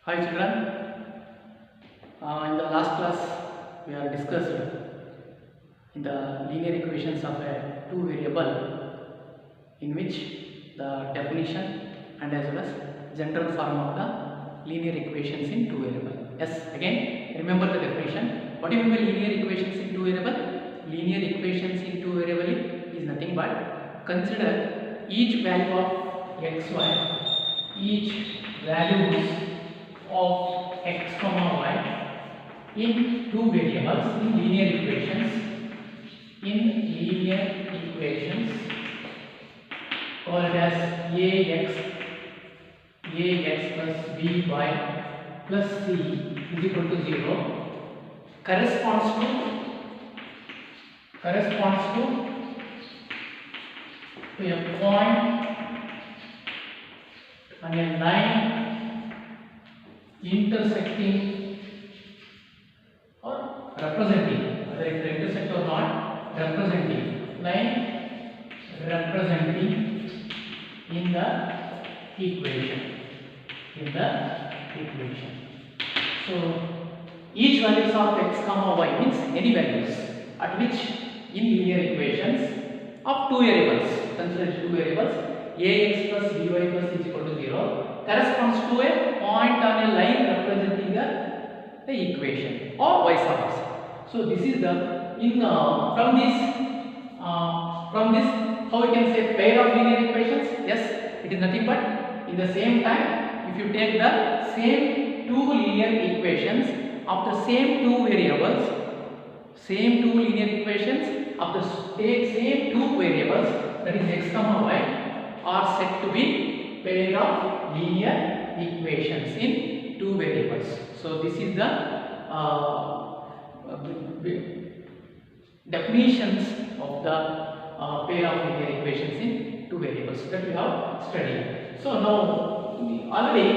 Hi children, in the last class we have discussed in the linear equations of a two variable in which the definition and as well as general form of the linear equations in two variable. Yes, again remember the definition. What do you mean by linear equations in two variable? Linear equations in two variable is nothing but consider each value of xy, each values of x comma y in two variables in linear equations called as ax plus by plus c is equal to 0 corresponds to a point on a line intersecting or representing, whether it intersect or not, representing line representing in the equation. So each values of x comma y means any values at which in linear equations of two variables, consider two variables ax plus by plus is equal to 0 corresponds to a point on a line representing the equation or vice versa. So this is the from this how we can say pair of linear equations. Yes, it is nothing but in the same time if you take the same two linear equations of the same two variables, same two linear equations of the same two variables, that is x comma y, are said to be pair of linear equations in two variables. So this is the definitions of the pair of linear equations in two variables that we have studied. So now already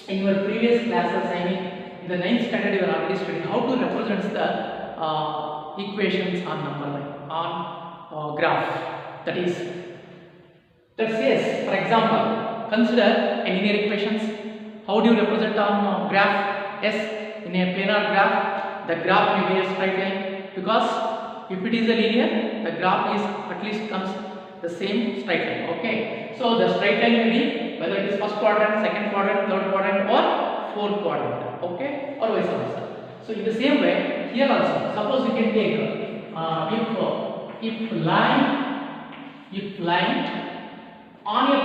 in your previous classes, I mean in the 9th standard, you are already studying how to represent the equations on number line, on graph. That is, let's say for example, consider a linear equations. How do you represent on graph? Yes, in a planar graph, the graph may be a straight line, because if it is a linear, the graph is at least comes the same straight line. Okay, so the straight line may be whether it is first quadrant, second quadrant, third quadrant, or fourth quadrant. Okay, or vice versa. So in the same way, here also, suppose you can take if line on a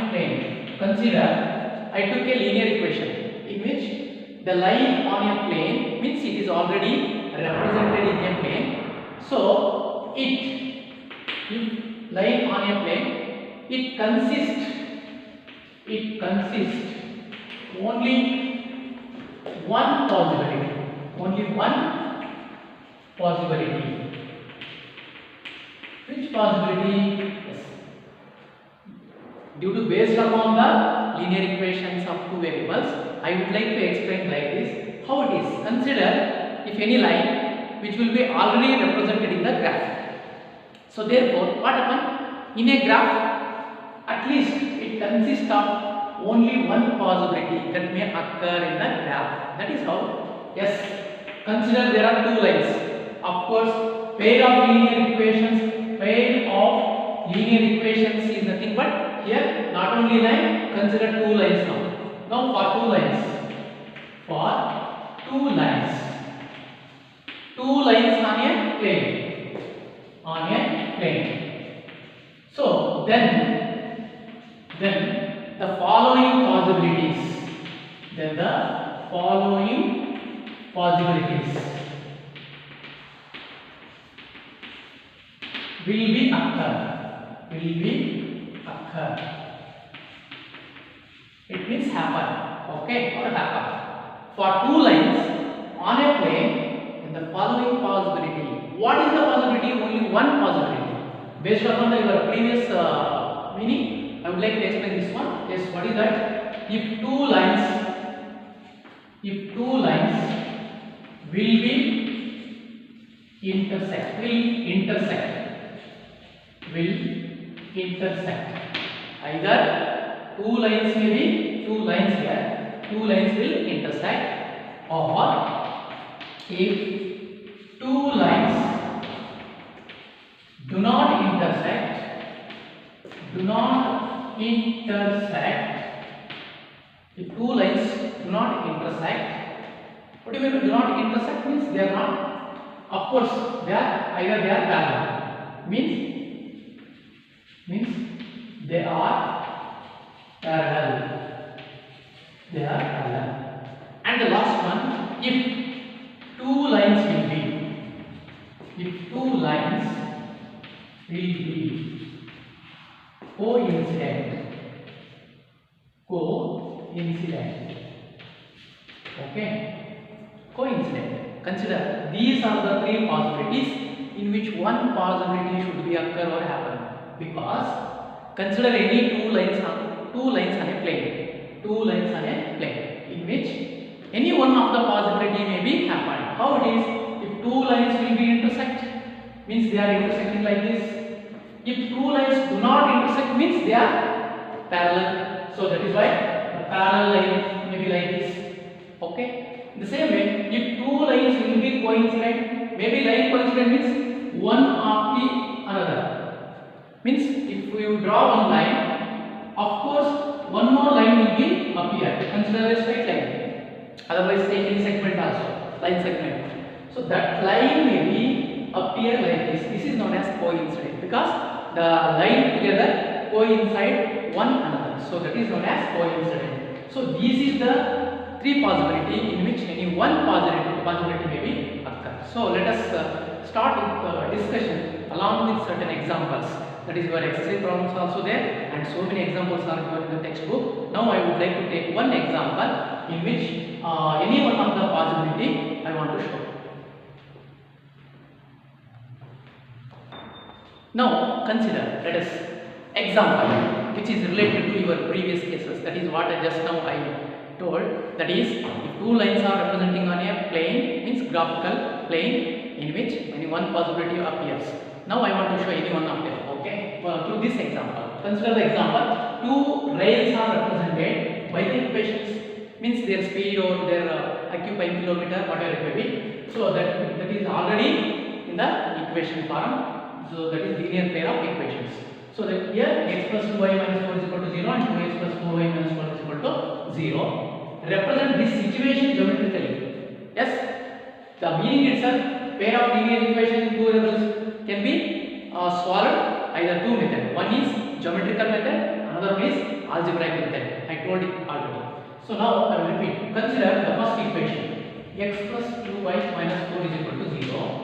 plane, consider I took a linear equation in which the line on a plane means it is already represented in a plane. So if line on a plane, it consists only one possibility. Which possibility? Yes. Due to based upon the linear equations of two variables, I would like to explain like this how it is. Consider if any line which will be already represented in the graph. So therefore, what happens in a graph? At least it consists of only one possibility that may occur in the graph. That is how. Yes. Consider there are two lines. Of course, pair of linear equations is nothing but here not only line, consider two lines now. Now for two lines on a plane. So then the following possibilities will be occur. It means happen. Okay, or happen. For two lines on a plane, in the following possibility. What is the possibility? Only one possibility. Based upon your previous meaning, I would like to explain this one. Yes, what is that? If two lines will intersect. Either two lines may be two lines here, two lines will intersect, or if two lines do not intersect, if two lines do not intersect, what do you mean do not intersect? Means they are not, of course they are either they are parallel, means they are parallel, and the last one, if two lines will be coincident, okay, coincident. Consider these are the three possibilities in which one possibility should be occur or happen, because consider any two lines on a plane, in which any one of the possibility may be happen. How it is? If two lines will be intersect, means they are intersecting like this. If two lines do not intersect, means they are parallel. So that is why the parallel line may be like this. Okay. In the same way, if two lines will be coincident, maybe line coincident means one of the another. Means if we draw one line, of course one more line will be appear. Consider a straight line. Otherwise, take any segment also, line segment. So that line may be appear like this. This is known as coincident, because the line together coincide one another. So that is known as coincident. So this is the three possibility in which any one possibility may be occur. So let us start with discussion along with certain examples. That is your exercise problems also there, and so many examples are given in the textbook. Now I would like to take one example in which any one of the possibility I want to show. Now consider, let us example which is related to your previous cases. That is what I just now I told. That is, if two lines are representing on a plane, means graphical plane, in which any one possibility appears. Now I want to show any one of them. Okay, through this example. Consider the example: two rails are represented by the equations, means their speed or their occupying kilometer, whatever it may be. So that is already in the equation form. So that is linear pair of equations. So that here x plus 2y minus 4 is equal to 0 and 2x plus 4y minus 1 is equal to 0. Represent this situation geometrically. Yes, the meaning itself, pair of linear equations in two variables can be solved either two methods. One is geometrical method, another one is algebraic method. I told it already. So now I will repeat. Consider the first equation: x plus 2y minus 4 is equal to 0.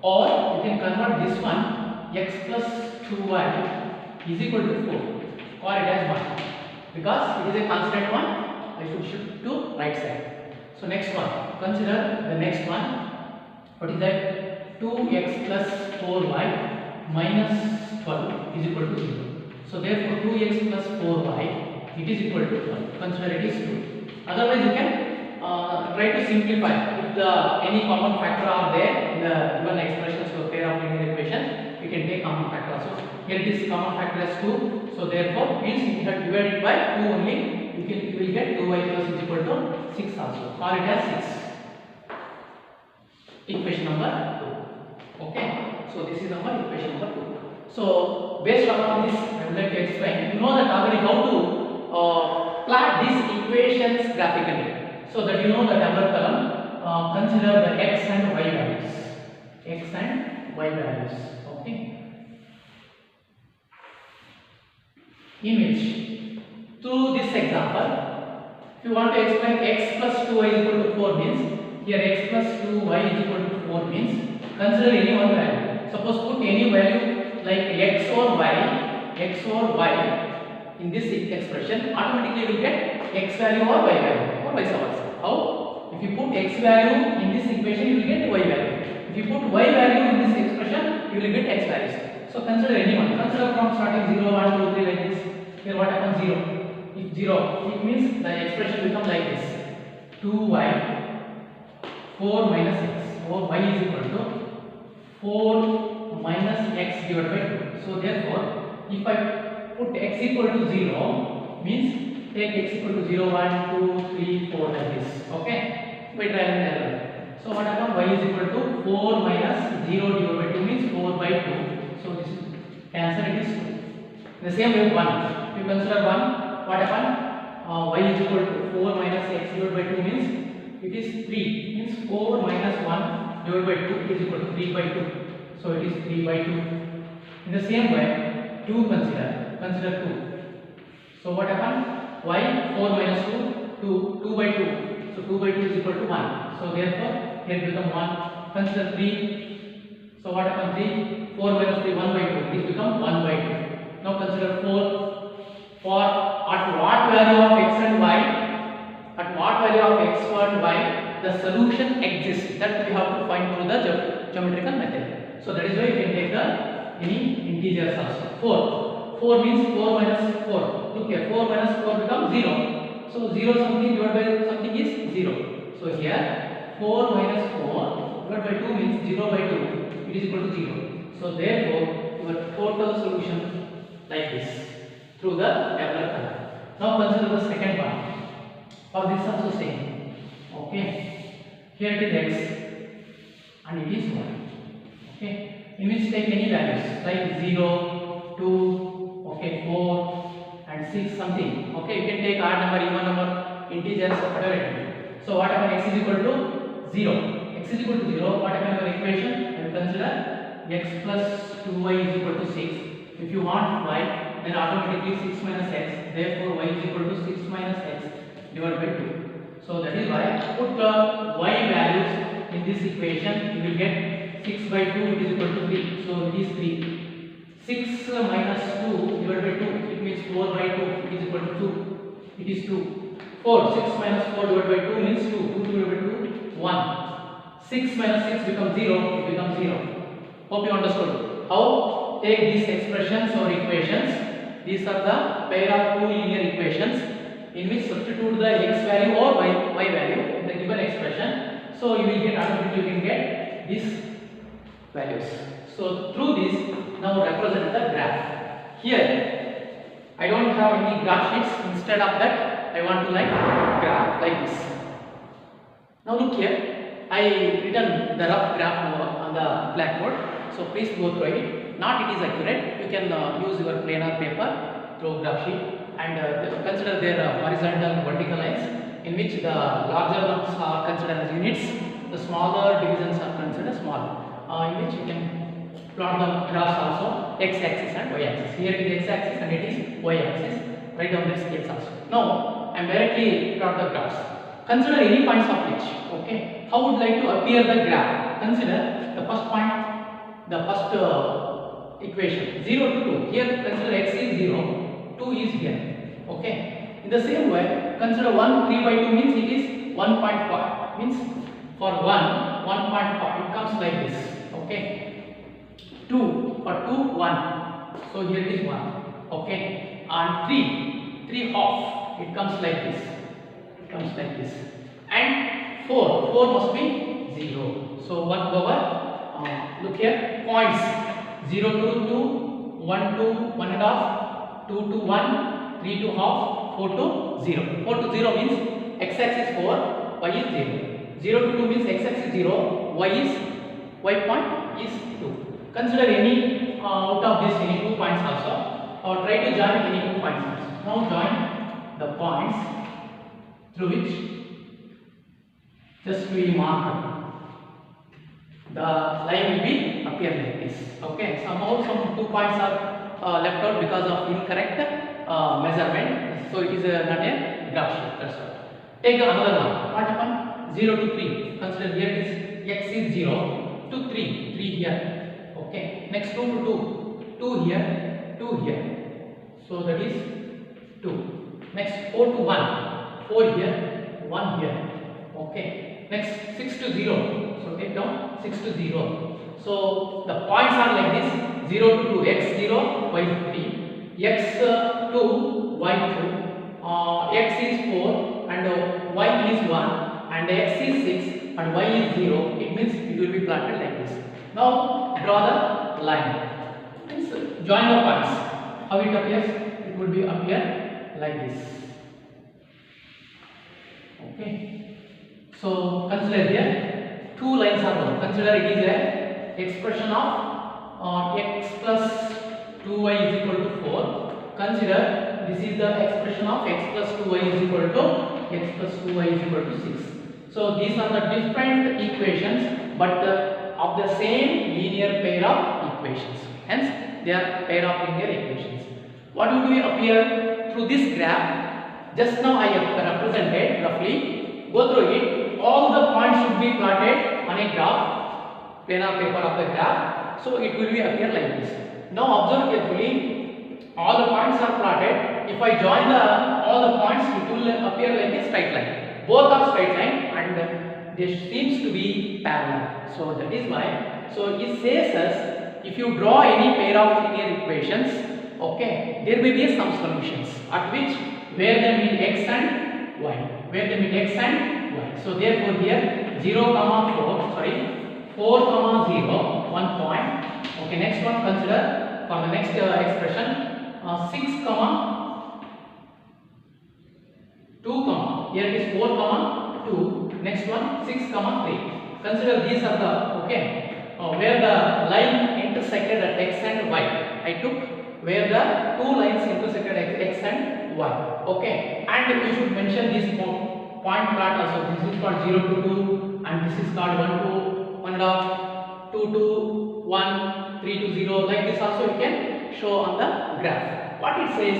Or you can convert this one, x plus 2y is equal to 4, or it as 1, because it is a constant one. I should shift to right side. So next one, consider the next one. What is that? 2x plus 4y minus 12 is equal to 0. So therefore 2x plus 4y it is equal to 1. Consider it is 2. Otherwise you can try to simplify. If any common factor are there in the given expressions or pair of linear equations, we can take common factor also. Here it is common factor as 2. So therefore, means if you have divided by 2 only, you will get 2y plus is equal to 6 also. Or it has 6. Equation number 2. Okay. So this is our equation number 2. So based on this, I would like to explain. You know that already how to plot these equations graphically. So that you know the double column. Consider the x and y values. Okay. In which, through this example, if you want to explain x plus 2y is equal to 4 means, here x plus 2y is equal to 4 means, consider any one value. Suppose put any value like x or y in this expression, automatically you will get x value or y value, or vice versa. How? If you put x value in this equation, you will get y value. If you put y value in this expression, you will get x values. So consider anyone. Consider from starting 0, 1, 2, 3 like this. Here what happens? 0. If 0, it means the expression becomes like this: 2y 4 minus x, or y is equal to 4 minus x divided by 2. So therefore, if I put x equal to 0, means take x equal to 0, 1, 2, 3, 4 like this. Okay, by trial and error. So what happens? Y is equal to 4 minus 0 divided by 2 means 4 by 2. So this is answer, it is 2. The same way 1. If you consider 1, what happens? Y is equal to 4 minus x divided by 2 means it is 3. Means 4 minus 1 divided by 2 is equal to 3 by 2. So it is 3 by 2. In the same way, 2 consider 2. So what happens? Y 4 minus 2, 2 by 2. So 2 by 2 is equal to 1. So therefore, here become 1. Consider 3. So what happens? 3, 4 minus 3, 1 by 2. This become 1 by 2. Now consider 4. For at what value of x and y, at what value of x and y, the solution exists. That we have to find through the geometrical method. So that is why you can take the any integers also. 4 means 4 minus 4. Look here, 4 minus 4 becomes 0. So 0 something divided by something is 0. So here 4 minus 4 divided by 2 means 0 by 2. It is equal to 0. So therefore your total solution like this through the tabular color. Now consider the second one. For this also same. Okay. Here it is x and it is y. Okay. In which take any values like 0, 2, okay, 4 and 6 something. Okay. You can take odd number, even number, integers, whatever it is. So what happens? X is equal to 0. X is equal to 0. What happens in your equation? You consider x plus 2y is equal to 6. If you want y, then automatically 6 minus x, therefore y is equal to 6 minus x divided by 2. So that is why put the y values in this equation, you will get 6 by 2 it is equal to 3. So it is 3. 6 minus 2 divided by 2, it means 4 by 2, it is equal to 2. It is 2. 4, 6 minus 4 divided by 2 means 2. 2 divided by 2, 1. 6 minus 6 becomes 0, it becomes 0. Hope you understood. How? Take these expressions or equations. These are the pair of two linear equations in which substitute the x value or y value in the given expression. So you will get automatically you can get these values. So through this now represent the graph. Here I don't have any graph sheets. Instead of that I want to like graph like this. Now look here. I written the rough graph on the blackboard. So please go through it. Not it is accurate. You can use your planar paper through graph sheet and consider their horizontal and vertical lines in which the larger ones are considered as units, the smaller divisions are considered small. In which you can plot the graphs also x-axis and y-axis. Here it is x-axis and it is y-axis. Write down this x also. Now I am directly plot the graphs. Consider any points of which. Okay. How would like to appear the graph? Consider the first point. The first equation 0 to 2. Here consider x is 0, 2 is here. Okay. In the same way, consider 1 3 by 2 means it is 1.5. Means for 1 1.5 it comes like this. Okay. 2 for 2 1. So here it is 1. Okay. And 3 half it comes like this. It comes like this. And 4 must be 0. So 1 over. Look here, points 0 to 2, 1 to 1 and half, 2 to 1, 3 to half, 4 to 0. 4 to 0 means x-axis 4, y is 0. 0 to 2 means x-axis 0, y point is 2. Consider any out of this any 2 points also, or try to join any 2 points also. Now join the points through which just we mark. The line will be appear like this. Okay. Somehow some 2 points are left out because of incorrect measurement. So it is not a graph sheet. That's all. Take another one. What happened? 0 to 3. Consider here it is x is 0 to 3. 3 here. Okay. Next 2 to 2. 2 here. 2 here. So that is 2. Next 4 to 1. 4 here. 1 here. Okay. Next 6 to 0. So take down 6 to 0. So the points are like this: 0 to 2, x 0, y 3, x 2, y 2, x is 4, and y is 1, and x is 6, and y is 0. It means it will be plotted like this. Now draw the line. Means join the points. How it appears? It would be appear like this. Okay. So consider here two lines are there. Consider it is a expression of x plus 2y is equal to 4. Consider this is the expression of x plus 2y is equal to x plus 2y is equal to 6. So these are the different equations, but of the same linear pair of equations. Hence, they are pair of linear equations. What would be appear through this graph? Just now I have represented roughly. Go through it. All the points should be plotted on a graph, plain of paper of the graph. So it will be appear like this. Now observe carefully. All the points are plotted. If I join all the points, it will appear like a straight line. Both are straight line and they seems to be parallel. So that is why. So it says us if you draw any pair of linear equations, okay, there will be some solutions at which where they meet x and y, where they meet x and y. So therefore here 0, 4, 0, 1 point. Okay, next one consider for the next expression 6, 2, here it is 4, 2. Next one 6, 3. Consider these are the where the line intersected at x and y. I took where the two lines intersected at x and y. Okay, and we should mention this point plot also. This is called 0 to 2, and this is called 1 to 1.5, 2 to 1, 3 to 0. Like this also you can show on the graph. What it says,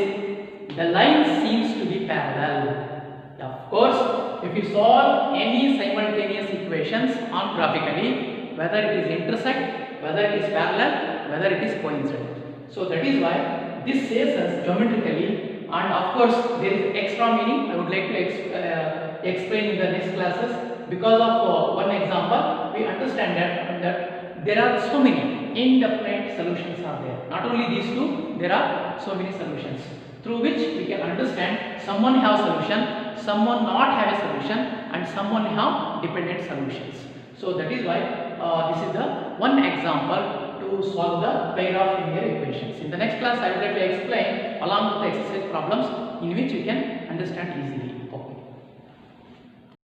the line seems to be parallel. Of course, if you solve any simultaneous equations on graphically, whether it is intersect, whether it is parallel, whether it is coincident. So that is why this says us geometrically, and of course there is extra meaning I would like to explain in the next classes. Because of one example, we understand that there are so many indefinite solutions are there. Not only these two, there are so many solutions through which we can understand someone have solution, someone not have a solution, and someone have dependent solutions. So that is why this is the one example to solve the pair of linear equations. In the next class, I would like to explain along with the exercise problems in which you can understand easily.